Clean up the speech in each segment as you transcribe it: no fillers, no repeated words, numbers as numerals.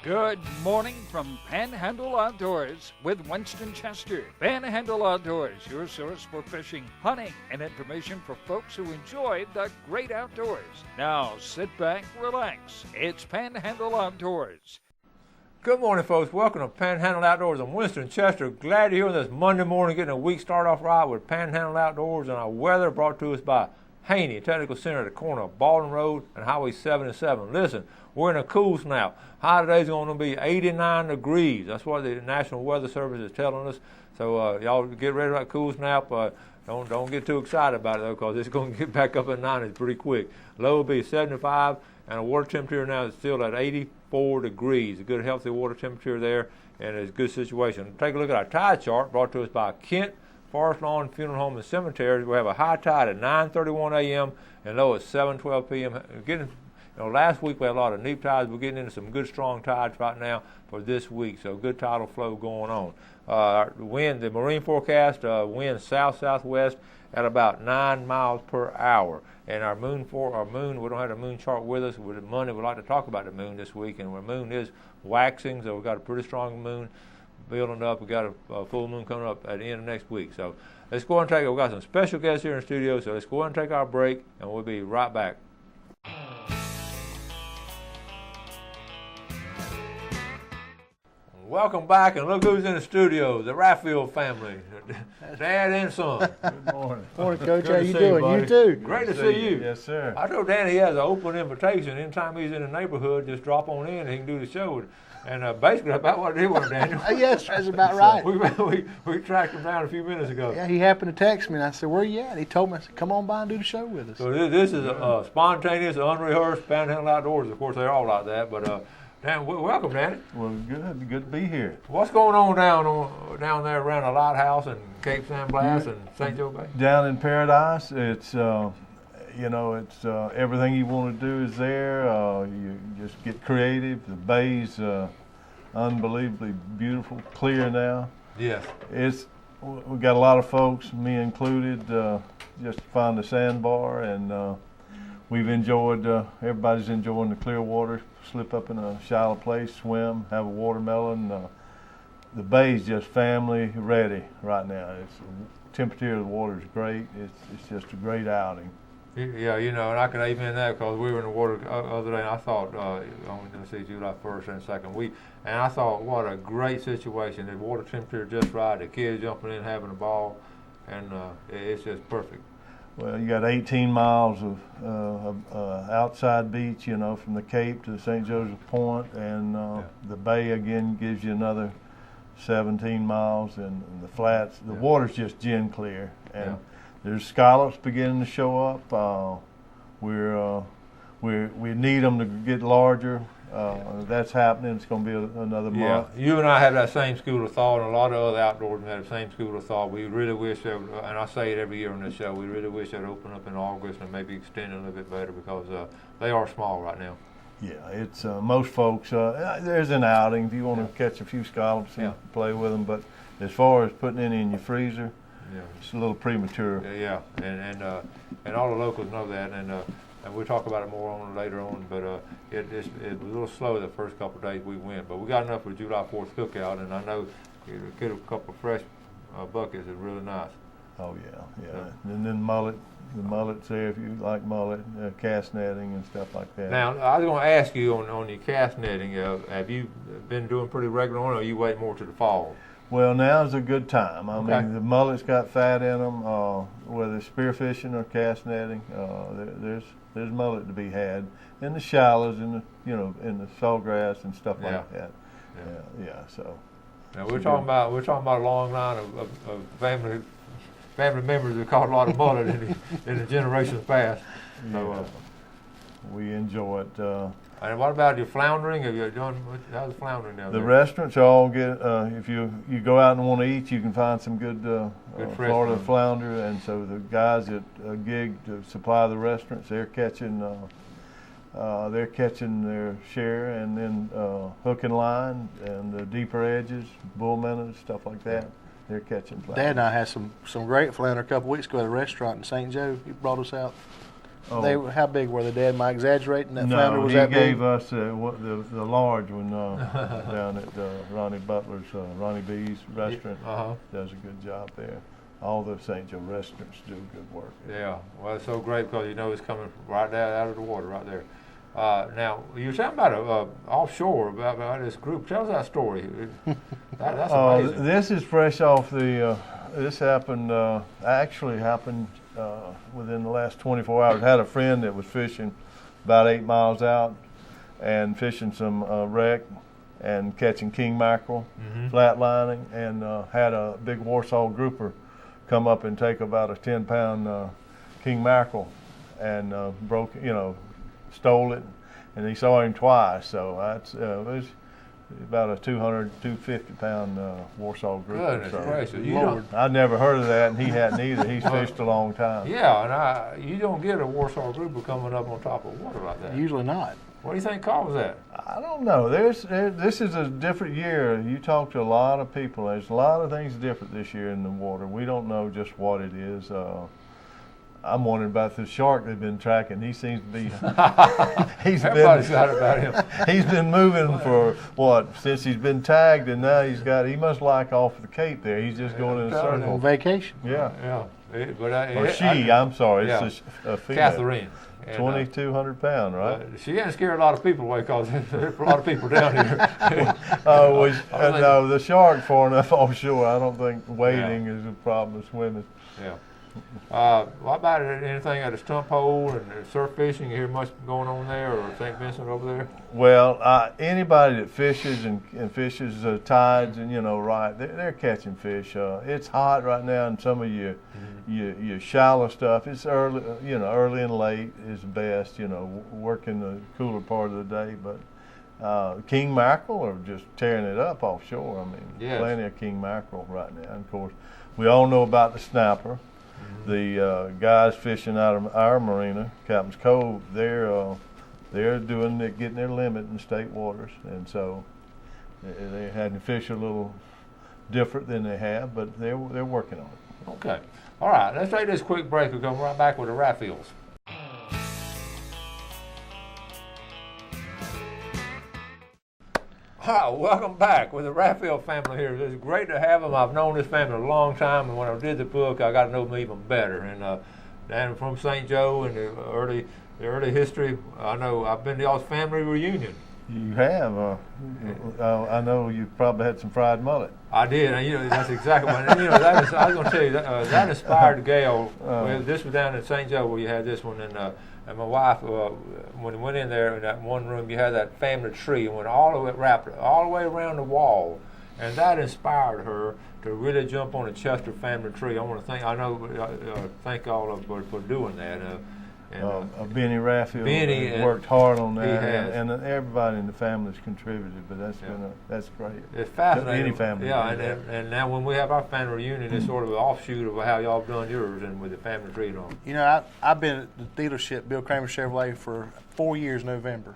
Good morning from Panhandle Outdoors with Winston Chester. Panhandle Outdoors, your source for fishing, hunting, and information for folks who enjoy the great outdoors. Now sit back, relax. It's Panhandle Outdoors. Good morning, folks. Welcome to Panhandle Outdoors. I'm Winston Chester. Glad to hear this Monday morning, getting a week start off right with Panhandle Outdoors and our weather brought to us by Haney Technical Center at the corner of Baldwin Road and Highway 77. Listen, we're in a cool snap. High today's going to be 89 degrees. That's what the National Weather Service is telling us. So y'all get ready for that cool snap. Don't get too excited about it though, because it's going to get back up at 90s pretty quick. Low will be 75, and the water temperature now is still at 84 degrees. A good healthy water temperature there, and it's a good situation. Take a look at our tide chart brought to us by Kent Forest Lawn Funeral Home and Cemeteries. We have a high tide at 9:31 a.m. and low at 7:12 p.m. Last week we had a lot of neap tides. We're getting into some good strong tides right now for this week, so good tidal flow going on. The marine forecast, wind south-southwest at about 9 miles per hour. And our moon, we don't have a moon chart with us. With Monday, we'd like to talk about the moon this week, and our moon is waxing, so we've got a pretty strong moon building up. We've got a full moon coming up at the end of next week. So let's go ahead and we've got some special guests here in the studio, so let's go ahead and take our break, and we'll be right back. Welcome back, and look who's in the studio, the Raffield family, Dad and son. Good morning. Morning, Coach. How you doing? You too. Great to see you. Yes, sir. I told Danny he has an open invitation. Anytime he's in the neighborhood, just drop on in and he can do the show. And basically, about what I did with him, Daniel. Yes, that's about right. We tracked him down a few minutes ago. Yeah, he happened to text me, and I said, "Where you at?" He told me, I said, "Come on by and do the show with us." So this is a spontaneous, unrehearsed Panhandle Outdoors. Of course, they're all like that, but Dan, welcome, Danny. Well, good to be here. What's going on down there around the Lighthouse and Cape San Blas and St. Joe Bay? Down in Paradise, it's it's everything you want to do is there. You just get creative. The bay's unbelievably beautiful, clear now. Yes. We got a lot of folks, me included, just to find the sandbar, and we've enjoyed. Everybody's enjoying the clear water. Slip up in a shallow place, swim, have a watermelon. The bay's just family ready right now. The temperature of the water is great. It's just a great outing. Yeah, and I can amen that, because we were in the water the other day, and I thought, let's see, July 1st and 2nd, and I thought, what a great situation. The water temperature just right, the kids jumping in, having a ball, and it's just perfect. Well, you got 18 miles of outside beach, from the Cape to St. Joseph Point, and the bay again gives you another 17 miles, and the flats. The water's just gin clear, and there's scallops beginning to show up. We need them to get larger. That's happening. It's going to be another month. You and I have that same school of thought, and a lot of other outdoors have the same school of thought. We really wish, and I say it every year on this show, we really wish they'd open up in August and maybe extend it a little bit better, because they are small right now. Yeah, it's most folks, there's an outing if you want to catch a few scallops and play with them, but as far as putting any in your freezer, it's a little premature. Yeah, and all the locals know that, and we'll talk about it more on later on, but it was a little slow the first couple of days we went, but we got enough for July 4th cookout, and I know get a couple of fresh buckets is really nice. Oh, yeah. And then the mullet's there if you like mullet, cast netting and stuff like that. Now, I was going to ask you on your cast netting, have you been doing pretty regular on it, or are you wait more to the fall? Well, now's a good time. I mean, the mullet's got fat in them, whether it's spearfishing or cast netting, there's mullet to be had, and the shallows and in the sawgrass and stuff like that. So. Now we're talking about a long line of family members who caught a lot of mullet in the generations past. So we enjoy it. And what about your floundering? How's the floundering down there? The restaurants all get, if you go out and want to eat, you can find some good Florida flounder, and so the guys at gig to supply the restaurants, they're catching their share, and then hook and line and the deeper edges, bull minnows, stuff like that. They're catching flounder. Dad and I had some great flounder a couple weeks ago at a restaurant in St. Joe. He brought us out How big were they, Dad? Am I exaggerating? That flounder No, was he that gave big? us the large one down at Ronnie Butler's, Ronnie B's restaurant. Does a good job there. All the St. Joe restaurants do good work. Yeah, well, it's so great because you know it's coming right down out of the water right there. Now, you were talking about offshore, about this group. Tell us that story. That's amazing. This is fresh off the, this happened, actually happened within the last 24 hours. I had a friend that was fishing about 8 miles out and fishing some wreck and catching king mackerel, flatlining, and had a big Warsaw grouper come up and take about a 10-pound king mackerel and stole it, and he saw him twice. So that's it was about a 250-pound Warsaw grouper. Goodness gracious! I'd never heard of that, and he hadn't either. He's fished a long time. Yeah, and you don't get a Warsaw grouper coming up on top of water like that. Usually not. What do you think caused that? I don't know. This is a different year. You talk to a lot of people. There's a lot of things different this year in the water. We don't know just what it is. I'm wondering about the shark they've been tracking. He seems to be. Everybody's got about him. He's been moving for what since he's been tagged, and now he must like off the Cape there. He's just going in a circle. On vacation. Yeah. But I'm sorry. Yeah. It's a female. Catherine. 2,200 pound, right? She ain't scared a lot of people away because there's a lot of people down here. No, the shark far enough offshore. I don't think wading is a problem. Swimming. Yeah. What about anything at a stump hole and surf fishing? You hear much going on there, or St. Vincent over there? Well, anybody that fishes and fishes tides and they're catching fish. It's hot right now, and some of your shallow stuff. It's early, early and late is best. Working the cooler part of the day, but king mackerel are just tearing it up offshore. I mean, plenty of king mackerel right now. And of course, we all know about the snapper. The guys fishing out of our marina, Captain's Cove, they're getting their limit in state waters, and so they had to fish a little different than they have, but they're working on it. Okay, all right. Let's take this quick break. We'll come right back with the Raffles. Hi, welcome back with the Raphael family here. It's great to have them. I've known this family a long time, and when I did the book, I got to know them even better. And from St. Joe and the early history, I know I've been to y'all's family reunion. You have. I know you probably had some fried mullet. I did, and that's exactly what. And, I was going to tell you that inspired Gail. This was down in St. Joe where you had this one, and my wife, when we went in there in that one room, you had that family tree and went wrapped all the way around the wall, and that inspired her to really jump on the Chester family tree. I want to thank all of them for doing that. Benny Raphael worked hard on that, and everybody in the family's contributed. But that's great. It's fascinating. Any family, and now when we have our family reunion, it's sort of an offshoot of how y'all have done yours and with the family tree and all. I've been at the dealership, Bill Kramer Chevrolet, for 4 years in November,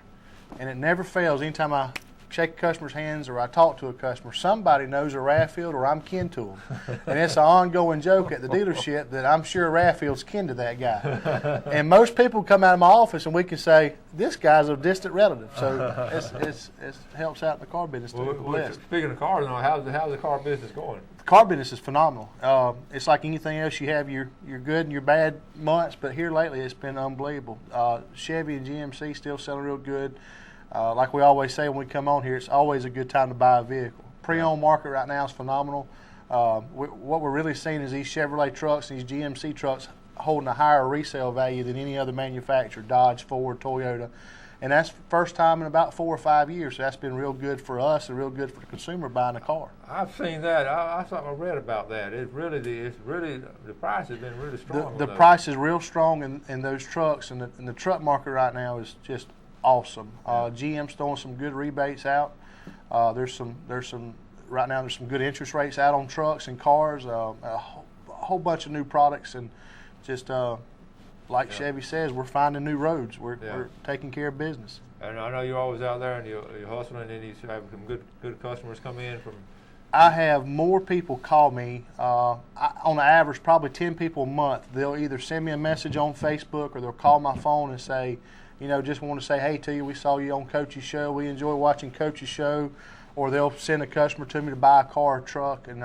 and it never fails. Anytime I shake a customer's hands or I talk to a customer, somebody knows a Raffield or I'm kin to them. And it's an ongoing joke at the dealership that I'm sure Raffield's kin to that guy. And most people come out of my office and we can say, this guy's a distant relative. So it helps out the car business too. Well, speaking of cars, how's the car business going? The car business is phenomenal. It's like anything else. You have your good and your bad months, but here lately it's been unbelievable. Chevy and GMC still selling real good. Like we always say when we come on here, it's always a good time to buy a vehicle. Pre-owned market right now is phenomenal. What we're really seeing is these Chevrolet trucks, these GMC trucks, holding a higher resale value than any other manufacturer, Dodge, Ford, Toyota. And that's the first time in about 4 or 5 years. So that's been real good for us and real good for the consumer buying a car. I've seen that. I read about that. It's really the price has been really strong. The price is real strong in those trucks, and the truck market right now is just awesome. GM's throwing some good rebates out. There's some right now. There's some good interest rates out on trucks and cars. A whole bunch of new products, and just like Chevy says, we're finding new roads. We're taking care of business. And I know you're always out there and you're hustling, and you have some good customers come in from I have more people call me, on the average, probably 10 people a month. They'll either send me a message on Facebook or they'll call my phone and say, just want to say hey to you. We saw you on Coach's show. We enjoy watching Coach's show. Or they'll send a customer to me to buy a car or truck. And,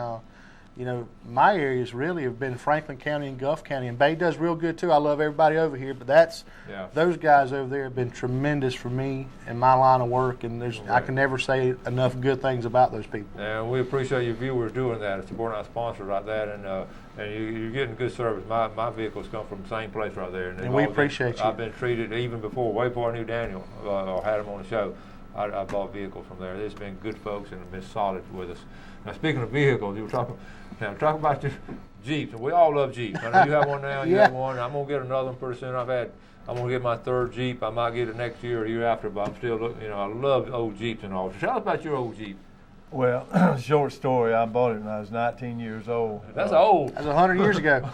my areas really have been Franklin County and Gulf County. And Bay does real good, too. I love everybody over here. But those guys over there have been tremendous for me in my line of work. And I can never say enough good things about those people. And we appreciate your viewers doing that, supporting our sponsors like that. And you're getting good service. My vehicles come from the same place right there. And we appreciate you. I've been treated even before, way before I knew Daniel or had him on the show. I bought vehicles from there. There's been good folks and have been solid with us. Now, speaking of vehicles, you were talking about your Jeeps. And we all love Jeeps. I know you have one now. You have one. I'm gonna get another one pretty soon. I'm gonna get my third Jeep. I might get it next year or year after, but I'm still looking. I love old Jeeps and all. Tell us about your old Jeep. Well, short story. I bought it when I was 19 years old. That's old. That's 100 years ago.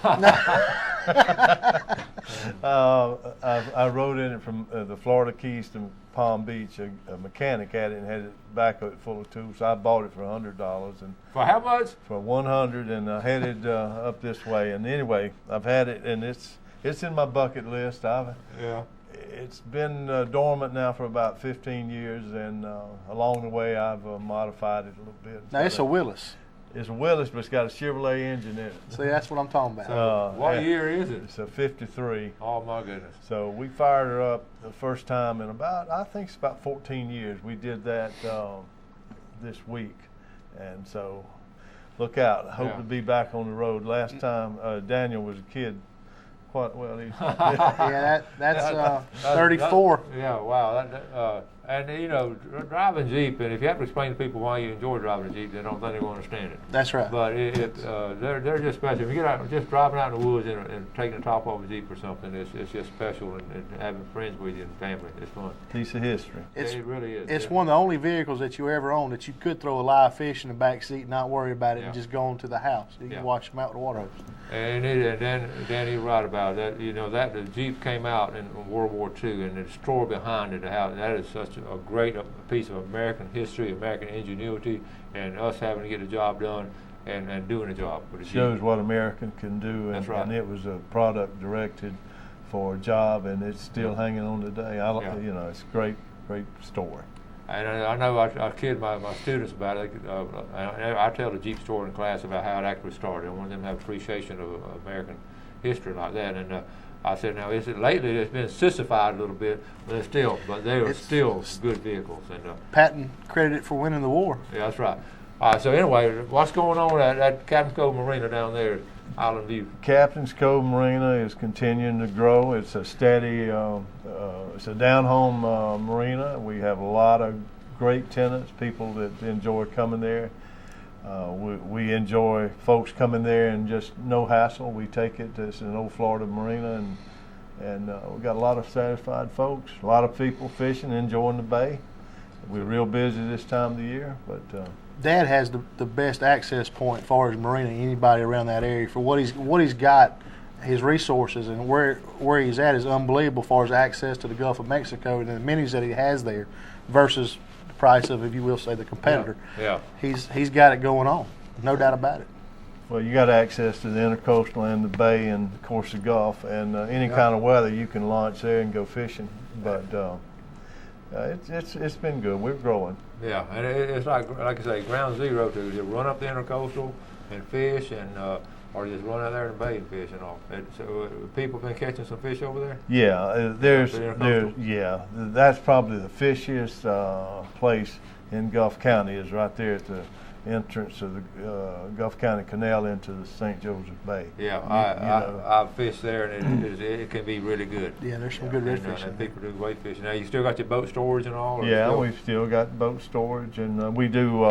I rode in it from the Florida Keys to Palm Beach. A mechanic had it and had it back of it full of tools. So I bought it for $100. And for how much? For $100, and I headed up this way. And anyway, I've had it, and it's in my bucket list. It's been dormant now for about 15 years, and along the way I've modified it a little bit. Now it's a Willis. It's a Willis, but it's got a Chevrolet engine in it. See, that's what I'm talking about. So what year is it? It's a 53. Oh, my goodness. So we fired her up the first time in I think it's about 14 years. We did that this week. And so look out. I hope to be back on the road. Last time Daniel was a kid. Quite well. That's 34. Wow. And driving Jeep, and if you have to explain to people why you enjoy driving a Jeep, they don't think they're going to understand it. That's right. But they're just special. If you get out, just driving out in the woods and taking the top off a Jeep or something, it's just special, and having friends with you and family, it's fun. Piece of history. It really is. It's one of the only vehicles that you ever own that you could throw a live fish in the back seat and not worry about it and just go on to the house. You can watch them out with the water hose. And Dan, you're right about that. That the Jeep came out in World War II, and the destroyer behind it, that is such a great piece of American history, American ingenuity, and us having to get the job done and doing the job. Shows what American can do, That's right. And it was a product directed for a job, and it's still hanging on today. It's a great story. And I know I kid my students about it. I tell the Jeep story in class about how it actually started. I want them to have appreciation of American history like that. And I said, now lately it's been sissified a little bit, but they are still good vehicles. And Patton credited for winning the war. Yeah, that's right. So anyway, what's going on at Captain's Cove Marina down there at Island View? Captain's Cove Marina is continuing to grow. It's a steady, it's a down-home marina. We have a lot of great tenants, people that enjoy coming there. We enjoy folks coming there and just no hassle. We take it. It's an old Florida marina, and we got a lot of satisfied folks. A lot of people fishing, enjoying the bay. We're real busy this time of the year, but. Dad has the best access point as far as marina anybody around that area for what he's got. His resources and where he's at is unbelievable as far as access to the Gulf of Mexico and the amenities that he has there versus the price of, if you will say, the competitor. Yeah. He's got it going on, no doubt about it. Well, you got access to the intercoastal and the bay and of course the Gulf, and any kind of weather you can launch there and go fishing. But it's been good. We're growing. Yeah, and it's like I say, ground zero to just run up the intercoastal and fish, and or just run out there in the bay and fish and all. So people been catching some fish over there. Yeah, that's probably the fishiest place in Gulf County is right there at the entrance of the Gulf County Canal into the St. Joseph Bay. Yeah, I've fished there, and it can be really good. Yeah, there's some good red fishing. And people do weight fishing. Now, you still got your boat storage and all? Yeah, we've still got boat storage, and we do,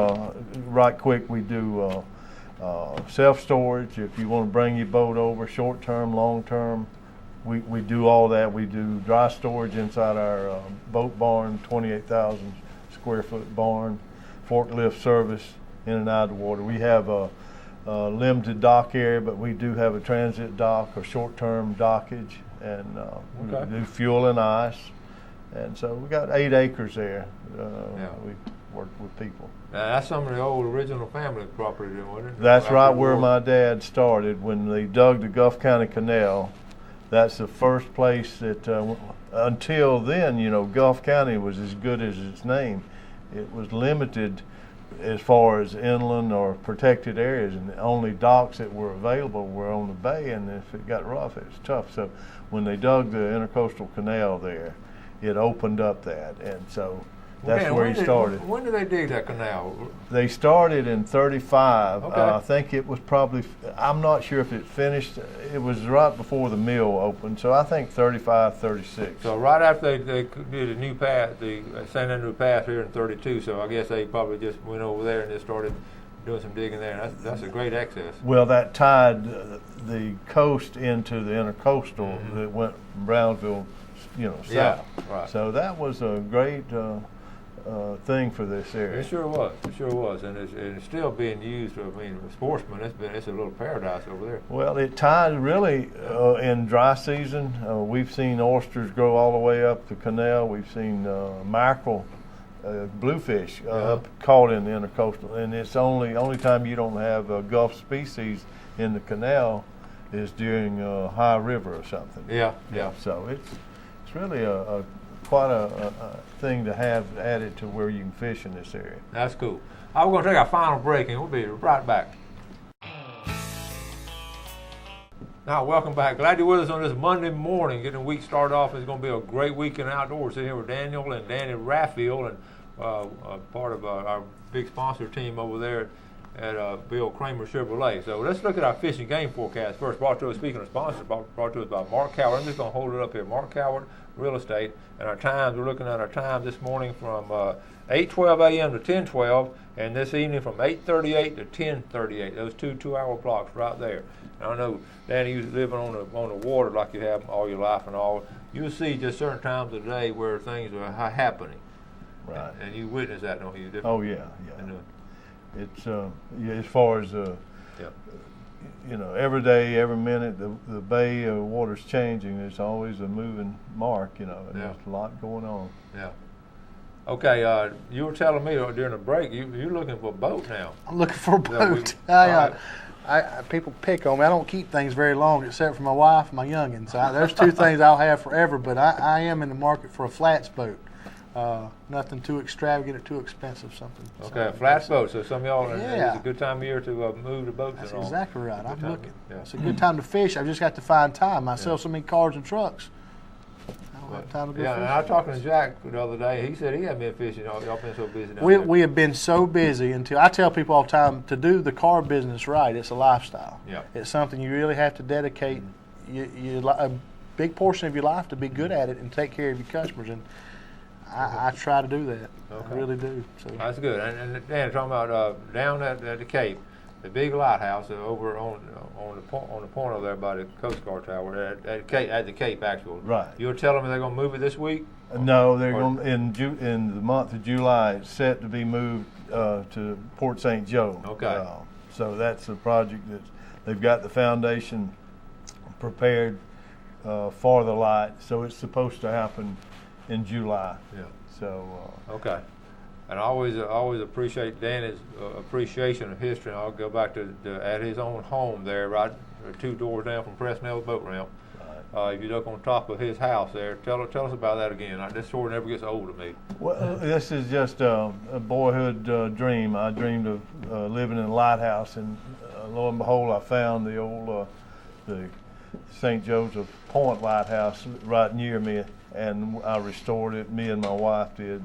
right quick, we do self-storage. If you want to bring your boat over, short-term, long-term, we do all that. We do dry storage inside our boat barn, 28,000 square foot barn, forklift service in and out of the water. We have a limited dock area, but we do have a transit dock or short-term dockage, and we do fuel and ice. And so we got 8 acres there. with people. Now, that's some of the old original family property, then, wasn't it? That's After right the where war. my dad started when they dug the Gulf County Canal. That's the first place that, until then, you know, Gulf County was as good as its name. It was limited as far as inland or protected areas, and the only docks that were available were on the bay, and if it got rough, it was tough. So when they dug the Intercoastal Canal there, it opened up that, and so that's Dan, where when he started. When did they dig that canal? They started in 35. Okay. I think it was probably, I'm not sure if it finished. It was right before the mill opened, so I think 35, 36. So right after they did a new path, the San Andrew Path here in 32, so I guess they probably just went over there and just started doing some digging there. And that's a great access. Well, that tied the coast into the intercoastal that went from Brownsville, you know, south. Yeah, right. So that was a great thing for this area. It sure was. It sure was, and it's still being used. I mean, with sportsmen, it's a little paradise over there. Well, it tied really in dry season. We've seen oysters grow all the way up the canal. We've seen mackerel, bluefish up caught in the intercoastal, and it's only time you don't have Gulf species in the canal is during high river or something. Yeah. So it's really quite a thing to have added to where you can fish in this area. That's cool. We're going to take our final break, and we'll be right back. Now, welcome back. Glad you're with us on this Monday morning, getting the week started off. It's going to be a great weekend outdoors. Sitting here with Daniel and Danny Raffield, and part of our big sponsor team over there at Bill Kramer Chevrolet. So let's look at our fish and game forecast first. Brought to us, speaking of sponsors, brought to us by Mark Coward. I'm just going to hold it up here. Mark Coward Real Estate. And our times, we're looking at our times this morning from 8:12 a.m. to 10:12, and this evening from 8:38 to 10:38. Those two-hour blocks right there. And I know, Danny, you living on the water like you have all your life and all. You'll see just certain times of the day where things are happening. Right. And you witness that, don't you? Oh yeah. And, It's as far as you know, every day, every minute, the bay water's changing. There's always a moving mark, you know, and there's a lot going on. Yeah. Okay, you were telling me during the break you're looking for a boat now. I'm looking for a Yeah, boat. right. People pick on me. I don't keep things very long except for my wife and my youngins. There's two things I'll have forever, but I am in the market for a flats boat. Nothing too extravagant or too expensive. Something. Okay, a flats boat. So some of y'all, Yeah. it's a good time of year to move the boats That's and all. exactly right. I'm time, looking. yeah. It's a good time to fish. I've just got to find time. I sell so many cars and trucks. I don't have time to go Yeah, and fishing. I was talking to Jack the other day. He said he hadn't been fishing. Y'all been so busy down We there. have been so busy until I tell people all the time to do the car business right. It's a lifestyle. Yeah. It's something you really have to dedicate a big portion of your life to be good at it and take care of your customers. And I try to do that. Okay. I really do. So That's good. And Dan, talking about down at the Cape, the big lighthouse over on the point over there by the Coast Guard Tower at the Cape, actually. Right. You were telling me they're going to move it this week? No, they're going in the month of July. It's set to be moved to Port St. Joe. Okay. So that's the project that they've got the foundation prepared for the light. So it's supposed to happen in July. Yeah. So. Okay. And I always appreciate Danny's appreciation of history. And I'll go back to at his own home there, right 2 doors down from Presnell's boat ramp. If you look on top of his house there, tell us about that again. This story never gets old to me. Well, this is just a boyhood dream. I dreamed of living in a lighthouse, and lo and behold, I found the old the St. Joseph Point Lighthouse right near me, and I restored it. Me and my wife did.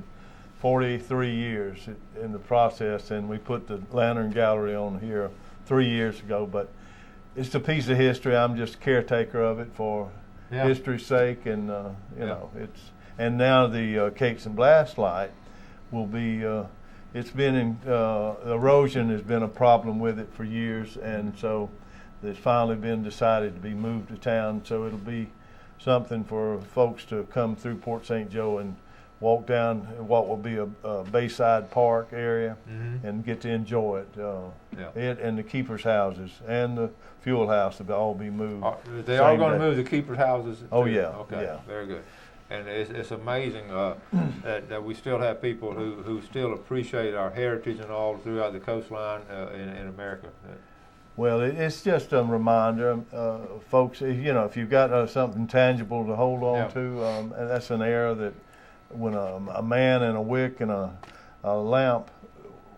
43 years in the process, and we put the Lantern Gallery on here 3 years ago. But it's a piece of history. I'm just caretaker of it for history's sake, and you know, it's. And now the Cakes and Blast light will be. It's been in erosion has been a problem with it for years, and so it's finally been decided to be moved to town. So it'll be something for folks to come through Port St. Joe and walk down what will be a Bayside Park area and get to enjoy it. It and the keepers' houses and the fuel house will all be moved. They are same going to day. move the keepers' houses? Oh, too? yeah, Okay, yeah. very good. And it's amazing that we still have people who still appreciate our heritage and all throughout the coastline in America. Well, it's just a reminder, folks. If you've got something tangible to hold on to, and that's an era that when a man and a wick and a lamp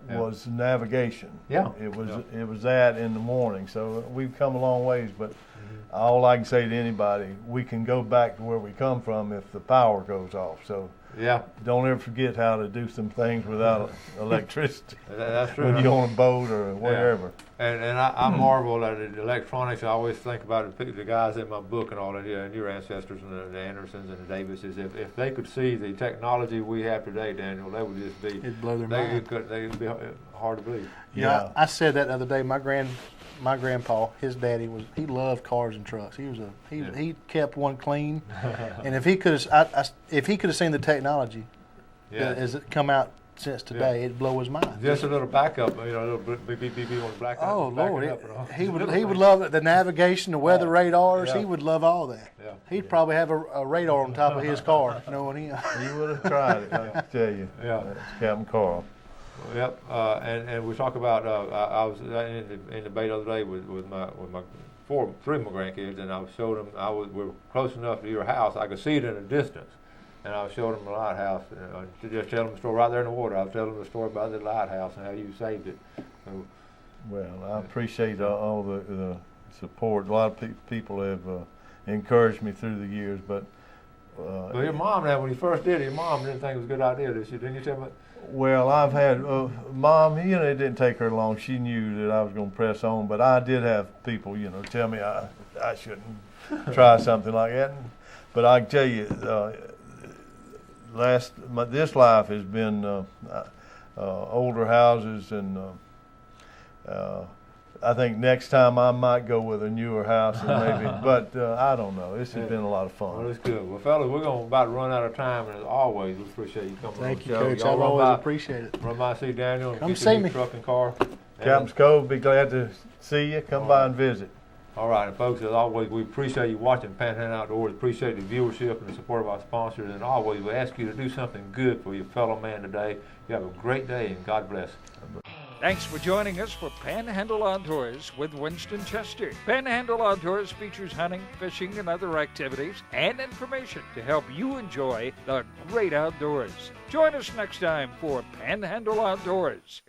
was navigation. Yeah. It was that in the morning. So we've come a long ways, but all I can say to anybody, we can go back to where we come from if the power goes off. So don't ever forget how to do some things without electricity. That's true. When you're on a boat or wherever. And I marvel at the electronics. I always think about the guys in my book and all that, and your ancestors and the Andersons and the Davises. If they could see the technology we have today, Daniel, they would just be. It'd blow their mind. They'd be hard to believe. Yeah, I said that the other day. My grandpa, his daddy he loved cars and trucks. He kept one clean, and if he could have seen the technology as it come out since today, it'd blow his mind. Just a little backup, a little beep on the black. Oh Lord, he would love it. The navigation, the weather radars. Yeah. He would love all that. Yeah. He'd probably have a radar on top of his car, knowing he. He would have tried it. I can tell you. Yeah, that's Captain Carl. Yep, and we talk about. I was in the bay the other day with three of my grandkids, and I showed them. We were close enough to your house, I could see it in the distance, and I was showing them the lighthouse. To just tell them the story right there in the water. I was telling them the story about the lighthouse and how you saved it. So, well, I appreciate all the support. A lot of people have encouraged me through the years, but. But your mom, now, when you first did it, your mom didn't think it was a good idea, did she? Didn't you tell me? Well, I've had Mom. It didn't take her long. She knew that I was going to press on, but I did have people, tell me I shouldn't try something like that. But I can tell you, this life has been older houses, and I think next time I might go with a newer house, and maybe. But I don't know. This has been a lot of fun. Well, it's good. Well, fellas, we're about to run out of time, and as always, we appreciate you coming. Thank on you, the show. Coach. I always appreciate it. Run by, see Daniel, and come see me. Truck and car. Captain's Cove, be glad to see you. Come by and visit. All right, and folks, as always, we appreciate you watching Panhandle Outdoors. Appreciate the viewership and the support of our sponsors, and always we ask you to do something good for your fellow man today. You have a great day, and God bless. Thanks for joining us for Panhandle Outdoors with Winston Chester. Panhandle Outdoors features hunting, fishing, and other activities and information to help you enjoy the great outdoors. Join us next time for Panhandle Outdoors.